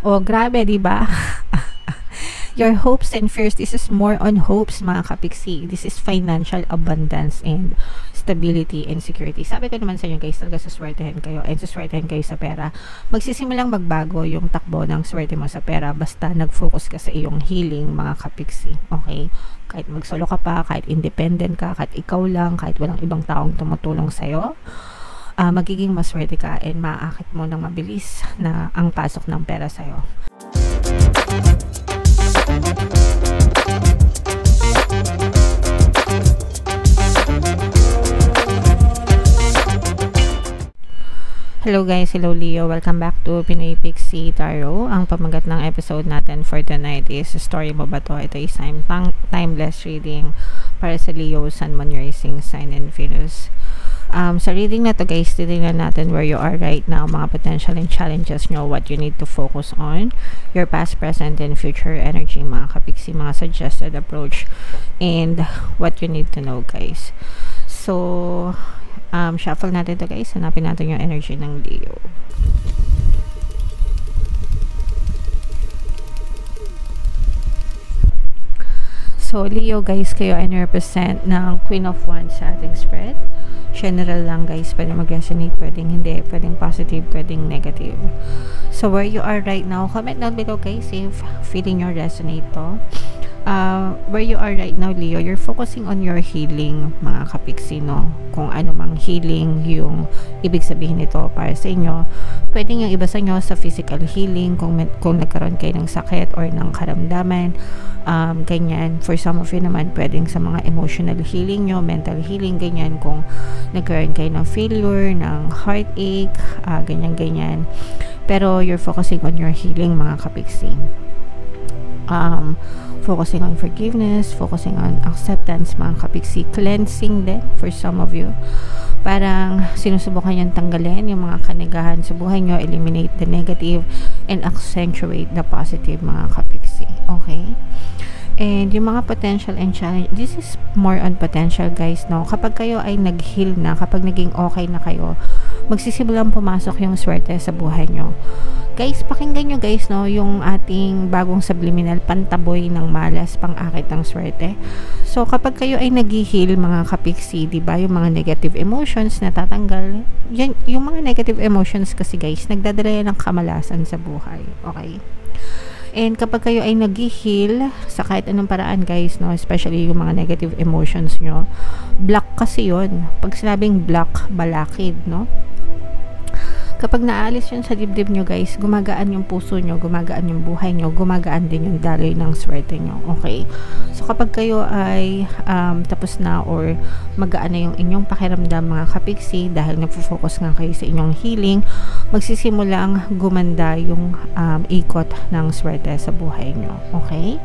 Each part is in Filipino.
O, grabe, di ba? Your hopes and fears, this is more on hopes, mga kapiksi. This is financial abundance and stability and security. Sabi ko naman sa inyo guys, talaga suswertehin kayo and suswertehin kayo sa pera. Magsisimulang magbago yung takbo ng swerte mo sa pera basta nag-focus ka sa iyong healing, mga kapiksi. Okay? Kahit magsolo ka pa, kahit independent ka, kahit ikaw lang, kahit walang ibang taong tumutulong sa'yo, magiging maswerte ka and maaakit mo ng mabilis na ang pasok ng pera sa'yo. Hello guys, hello Leo. Welcome back to Pinoy Pixie Tarot. Ang pamagat ng episode natin for tonight is Story Mo Ba To? Ito is timeless reading para sa Leo, Sun, Moon, Rising Sign, and Venus. Sa reading na to guys, titignan natin where you are right now, mga potential and challenges nyo, what you need to focus on, your past, present, and future energy, mga kapiksi, mga suggested approach, and what you need to know guys. So, shuffle natin to guys. Hanapin natin yung energy ng Leo. So, Leo guys, kayo ay represent ng Queen of Wands sa ating spread. General lang guys, pwede mag-resonate, pwedeng hindi, pwedeng positive, pwedeng negative. So, where you are right now, comment down below guys if feeling your resonate to. Where you are right now, Leo, you're focusing on your healing, mga kapiksi, no? Kung ano mang healing yung ibig sabihin nito para sa inyo. Pwedeng yung iba sa inyo sa physical healing, kung nagkaroon kayo ng sakit or ng karamdaman, ganyan. For some of you naman, pwedeng sa mga emotional healing nyo, mental healing, ganyan. Kung nagkaroon kayo ng failure, ng heartache, ganyan-ganyan. Pero you're focusing on your healing, mga kapiksi. Focusing on forgiveness, focusing on acceptance, mga kapiksi, cleansing din for some of you. Parang sinusubukan yung tanggalin yung mga kanigahan sa buhay nyo, eliminate the negative and accentuate the positive, mga kapiksi. Okay? And yung mga potential and challenge, this is more on potential guys, no? Kapag kayo ay nag-heal na, kapag naging okay na kayo, magsisimulang pumasok yung swerte sa buhay nyo. Guys, pakinggan nyo guys, no, yung ating bagong subliminal, pantaboy ng malas, pang-akit ng swerte. So, kapag kayo ay nag-heal, mga kapiksi, diba, yung mga negative emotions natatanggal, yan, yung mga negative emotions kasi guys, nagdadala yan ng kamalasan sa buhay. Okay? And kapag kayo ay nag-heal sa kahit anong paraan guys, no, especially yung mga negative emotions nyo, block kasi yun. Pag sinabing block, balakid, no? Kapag naalis yun sa dibdib nyo guys, gumagaan yung puso nyo, gumagaan yung buhay nyo, gumagaan din yung daloy ng swerte nyo. Okay? So kapag kayo ay tapos na or magaan na yung inyong pakiramdam, mga kapiksi, dahil nagfo-focus nga kayo sa inyong healing, magsisimulang gumanda yung ikot ng swerte sa buhay nyo. Okay?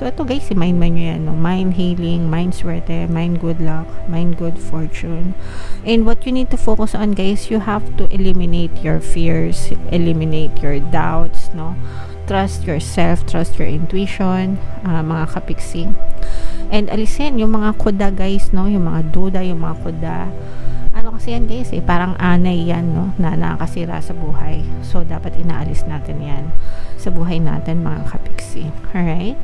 So, ito guys, i-mind nyo yan, no? Mind healing, mind swerte, mind good luck, mind good fortune. And what you need to focus on, guys, you have to eliminate your fears, eliminate your doubts, no? Trust yourself, trust your intuition, mga kapiksi. And alisin yung mga kuda, guys, no? Yung mga duda, yung mga kuda. Ano kasi yan, guys, parang anay yan, no? Na nakakasira sa buhay. So, dapat inaalis natin yan sa buhay natin, mga kapiksi. Alright?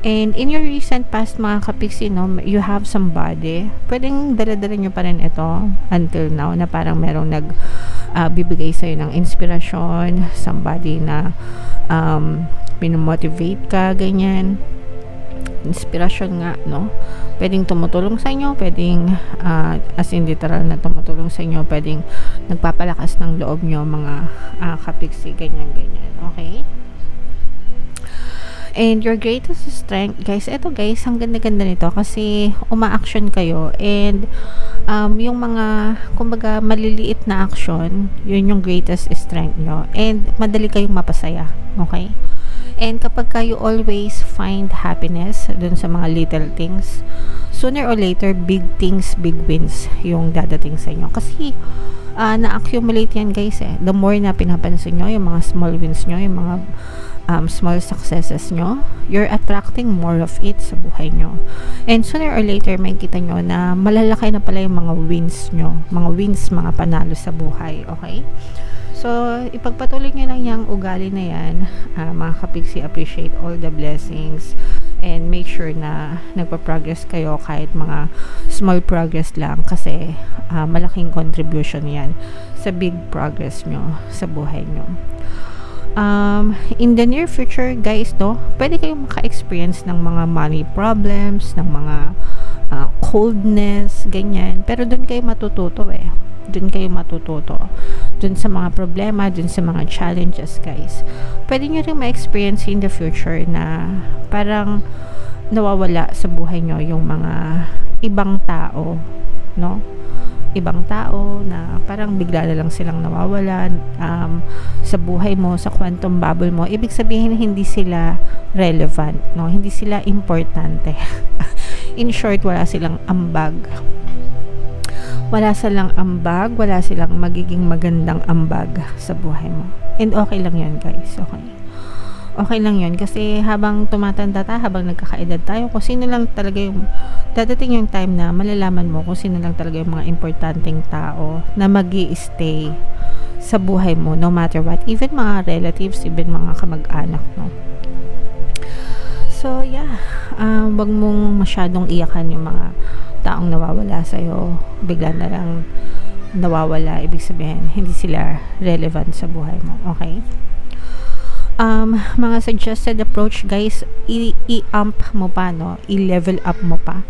And in your recent past, mga kapiksi, no, you have somebody, pwedeng dala-dala nyo pa rin ito until now, na parang merong bibigay sa'yo ng inspirasyon, somebody na pinomotivate ka, ganyan. Inspirasyon nga, no? Pwedeng tumutulong sa inyo, pwedeng as in literal na tumutulong sa inyo, pwedeng nagpapalakas ng loob nyo, mga kapiksi, ganyan-ganyan. Okay? And your greatest strength, guys, eto guys, ang ganda-ganda nito kasi uma-action kayo and yung mga, kumbaga, maliliit na action, yun yung greatest strength nyo and madali kayong mapasaya, okay? And kapag kayo always find happiness dun sa mga little things, sooner or later, big things, big wins yung dadating sa inyo. Kasi na-accumulate yan guys The more na pinapansin nyo, yung mga small wins nyo, yung mga small successes nyo, you're attracting more of it sa buhay nyo. And sooner or later, may kita nyo na malalaki na pala yung mga wins nyo. Mga wins, mga panalo sa buhay. Okay? So, So, ipagpatuloy nyo lang yung ugali na yan. Mga kapiksi, appreciate all the blessings and make sure na nagpa-progress kayo kahit mga small progress lang kasi malaking contribution yan sa big progress nyo sa buhay nyo. In the near future, guys, no, pwede kayong maka-experience ng mga money problems, ng mga coldness, ganyan. Pero doon kayo matututo Doon kayo matututo. Doon sa mga problema, doon sa mga challenges, guys. Pwede nyo rin ma-experience in the future na parang nawawala sa buhay nyo yung mga ibang tao, no? Ibang tao na parang bigla na lang silang nawawalan sa buhay mo, sa quantum bubble mo. Ibig sabihin, hindi sila relevant, no? Hindi sila importante. In short, wala silang ambag. Wala silang ambag, wala silang magiging magandang ambag sa buhay mo. And okay lang yun, guys. Okay lang yun kasi habang tumatanda tayo, habang nagkakaedad tayo, kung sino lang talaga yung dadating yung time na malalaman mo kung sino lang talaga yung mga importanteng tao na magi-stay sa buhay mo no matter what, even mga relatives, even mga kamag-anak, no? So yeah, wag mong masyadong iyakan yung mga taong nawawala sa'yo, bigla na lang nawawala, ibig sabihin hindi sila relevant sa buhay mo. Okay? Mga suggested approach, guys, i-amp mo pa, no? I-level up mo pa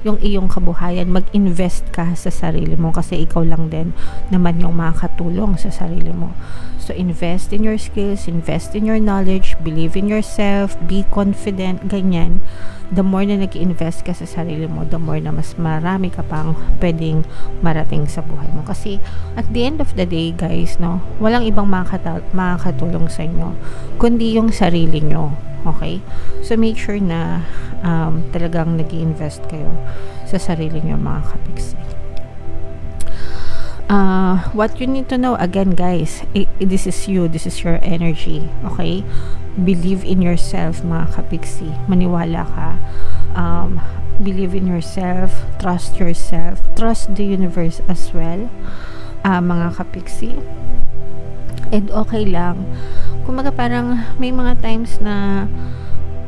yung iyong kabuhayan. Mag-invest ka sa sarili mo kasi ikaw lang din naman yung makakatulong sa sarili mo. So, invest in your skills, invest in your knowledge, believe in yourself, be confident, ganyan. The more na nag-invest ka sa sarili mo, the more na mas marami ka pang pwedeng marating sa buhay mo. Kasi, at the end of the day, guys, no, walang ibang makakatulong sa inyo, kundi yung sarili nyo. Okay? So, make sure na talagang nag-i-invest kayo sa sarili nyo, mga kapiksi. What you need to know, again, guys, this is you, this is your energy. Okay? Believe in yourself, mga kapiksi. Maniwala ka. Believe in yourself. Trust yourself. Trust the universe as well, mga kapiksi. And okay lang. Kumaga parang may mga times na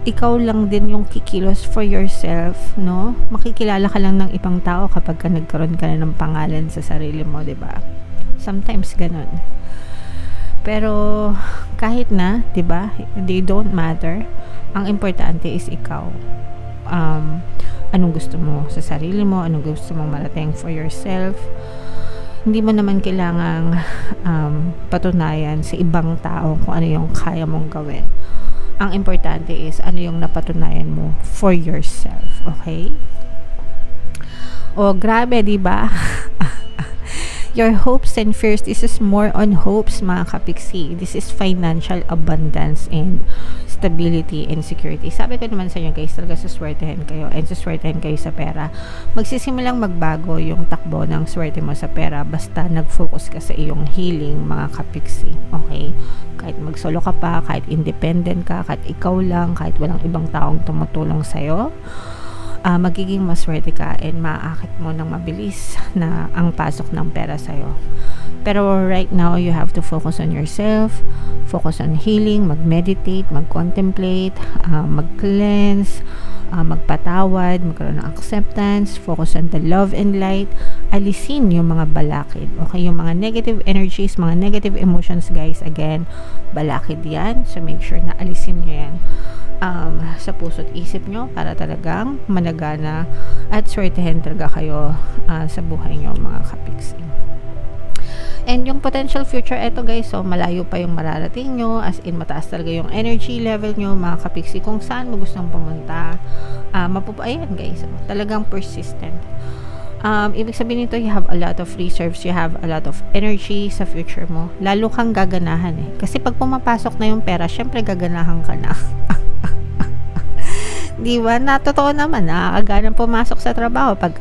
ikaw lang din yung kikilos for yourself, no? Makikilala ka lang ng ibang tao kapag ka nagkaroon ka na ng pangalan sa sarili mo, 'di ba? Sometimes ganun. Pero kahit na, 'di ba? They don't matter. Ang importante is ikaw. Anong gusto mo sa sarili mo? Anong gusto mong marating for yourself? Hindi mo naman kailangang patunayan sa ibang tao kung ano yung kaya mong gawin. Ang importante is ano yung napatunayan mo for yourself. Okay? O, grabe, diba? Your hopes and fears, this is more on hopes, mga kapiksi. This is financial abundance and stability and security. Sabi ko naman sa inyo, guys, talaga suswertehin kayo and suswertehin kayo sa pera. Magsisimulang magbago yung takbo ng swerte mo sa pera basta nag-focus ka sa iyong healing, mga kapiksi. Okay? Kahit magsolo ka pa, kahit independent ka, kahit ikaw lang, kahit walang ibang taong tumutulong sa'yo, magiging maswerte ka and maaakit mo ng mabilis na ang pasok ng pera sa'yo. Pero right now, you have to focus on yourself, focus on healing, mag-meditate, mag-contemplate, mag-cleanse, magpatawad, magkaroon ng acceptance, focus on the love and light, alisin yung mga balakid. Okay, yung mga negative energies, mga negative emotions, guys, again, balakid yan. So, make sure na alisin nyo yan sa puso't isip nyo para talagang managana at swertehin talaga kayo sa buhay nyo, mga kapiksi. And yung potential future, eto guys, so malayo pa yung mararating nyo, as in mataas talaga yung energy level nyo, mga kapiksi, kung saan mo gustong pumunta, ayan guys, so, talagang persistent. Ibig sabihin nito, you have a lot of reserves, you have a lot of energy sa future mo, lalo kang gaganahan kasi pag pumapasok na yung pera, syempre gaganahan ka na. Di ba? Na totoo naman, nakakaganang pumasok sa trabaho pag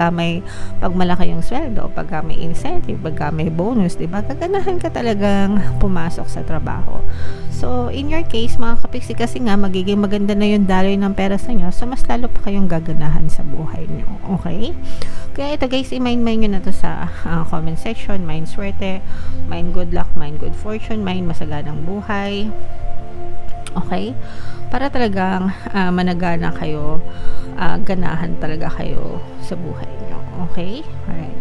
malaki yung sweldo, pagka may incentive, pagka may bonus, di ba? Gaganahan ka talagang pumasok sa trabaho. So, in your case, mga kapiksi, kasi nga, magiging maganda na yung daloy ng pera sa inyo, so mas lalo pa kayong gaganahan sa buhay nyo. Okay? Kaya ito guys, i-mind nyo na to sa comment section. Mind swerte, mind good luck, mind good fortune, mind masaganang buhay. Okay? Para talagang managana kayo, ganahan talaga kayo sa buhay nyo. Okay? Alright.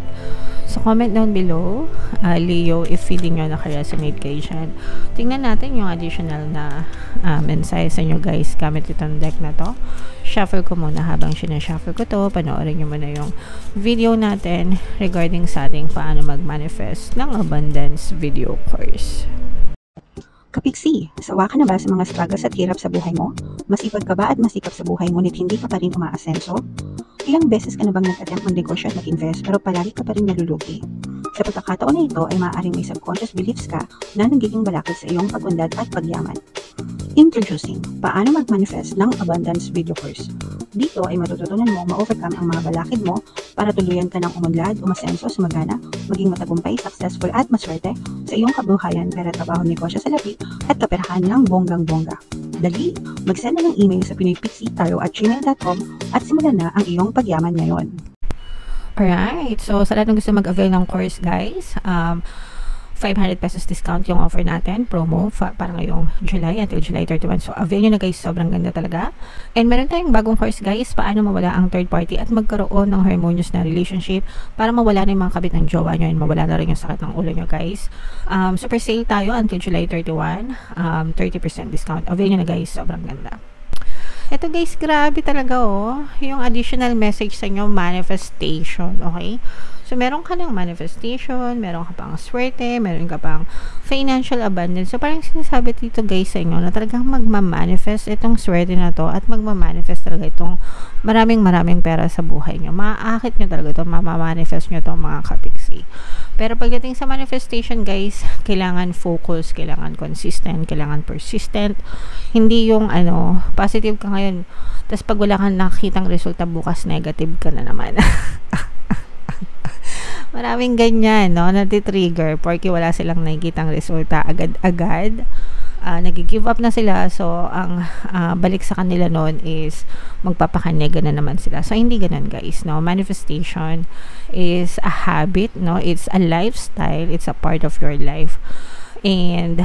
So, comment down below, Leo, if feeling nyo naka-resonate kayo dyan. Tingnan natin yung additional na mensahe sa inyo guys gamit itong deck na to. Shuffle ko muna. Habang sinashuffle ko to, panoorin nyo muna yung video natin regarding sa ating paano mag-manifest ng abundance video course. Kapiksi, sawa ka na ba sa mga struggles at hirap sa buhay mo? Masipag ka ba at masikap sa buhay ngunit hindi ka pa rin umaasenso? Ilang beses ka na bang nag-attempt mag-negosyo at mag-invest pero palagi ka pa rin nalulugi? Sa pagkakataon na ito ay maaaring may subconscious beliefs ka na nagiging balakid sa iyong pag-unlad at pagyaman. Introducing, paano mag-manifest ng abundance video course. Dito ay matututunan mo ma-overcome ang mga balakid mo para tuluyan ka ng umunlad, umasenso, sumagana, maging matagumpay, successful at maswerte sa iyong kabuhayan, pera, trabaho, negosyo sa lapi at kaperahan ng bonggang-bongga. Dali, mag-send na ng email sa pinoypixitaro@gmail.com at simulan na ang iyong pagyaman ngayon. Alright, so sa lahat ng gusto mag-avail ng course guys, 500 pesos discount yung offer natin, promo, para ngayong July until July 31. So, avail nyo na guys, sobrang ganda talaga. And meron tayong bagong course guys, paano mawala ang third party at magkaroon ng harmonious na relationship para mawala na yung mga kabit ng jowa nyo and mawala na rin yung sakit ng ulo nyo guys. Super sale tayo until July 31, 30% discount. Avail nyo na guys, sobrang ganda. Ito guys, grabe talaga yung additional message sa inyo, manifestation, okay? So, meron ka ng manifestation, meron ka pang swerte, meron ka pang financial abundance. So, parang sinasabi dito guys sa inyo na talagang magmamanifest itong swerte na to at magmamanifest talaga itong maraming pera sa buhay nyo. Maaakit nyo talaga ito, mamamanifest nyo ito mga kapiksi. Pero pagdating sa manifestation guys, kailangan focus, kailangan consistent, kailangan persistent. Hindi yung positive ka ngayon, tapos pag wala kang nakitang resulta bukas, negative ka na naman. Maraming ganyan, no? Nati-trigger porque wala silang nakikitang resulta agad-agad. Nag-give up na sila. So, ang balik sa kanila noon is magpapakanega na naman sila. So, hindi ganun guys, no? Manifestation is a habit, no? It's a lifestyle. It's a part of your life. And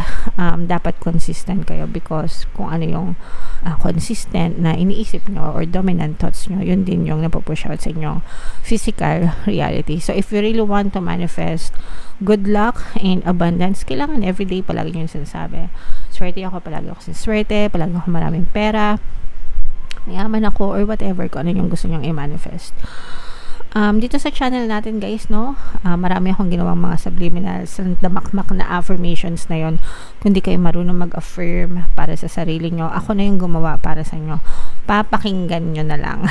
dapat consistent kayo because kung ano yung consistent na iniisip nyo or dominant thoughts nyo, yun din yung napupush out sa inyong physical reality. So, if you really want to manifest good luck and abundance, kailangan everyday palagi nyo yung sinasabi. Swerte ako, palagi ako swerte, palagi ako maraming pera, mayaman ako, or whatever kung ano yung gusto nyong i-manifest. Dito sa channel natin guys, no, marami akong ginawang mga subliminals, damakmak na affirmations na yon. Kung di kayo marunong mag-affirm para sa sarili nyo, ako na yung gumawa para sa inyo. Papakinggan nyo na lang.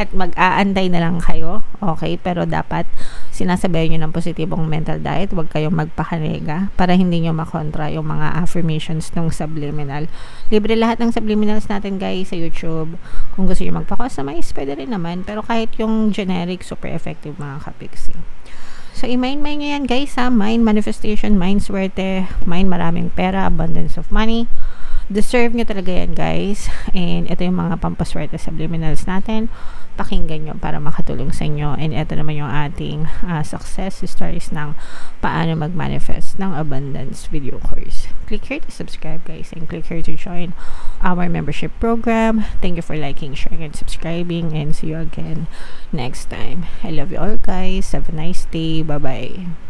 At mag-aantay na lang kayo, okay? Pero dapat sinasabayan nyo ng positibong mental diet, huwag kayong magpakanega para hindi nyo makontra yung mga affirmations ng subliminal. Libre lahat ng subliminals natin guys sa YouTube. Kung gusto nyo magpa-customize, pwede rin naman. Pero kahit yung generic, super effective mga kapiksi. So, i-mind nyo yan guys ha. Mind manifestation, mind swerte, mind maraming pera, abundance of money. Deserve nyo talaga yan guys. And ito yung mga pampaswerte subliminals natin. Pakinggan nyo para makatulong sa inyo. And ito naman yung ating success stories ng paano mag-manifest ng abundance video course. Click here to subscribe guys and click here to join our membership program. Thank you for liking, sharing, and subscribing, and see you again next time. I love you all guys. Have a nice day. Bye-bye.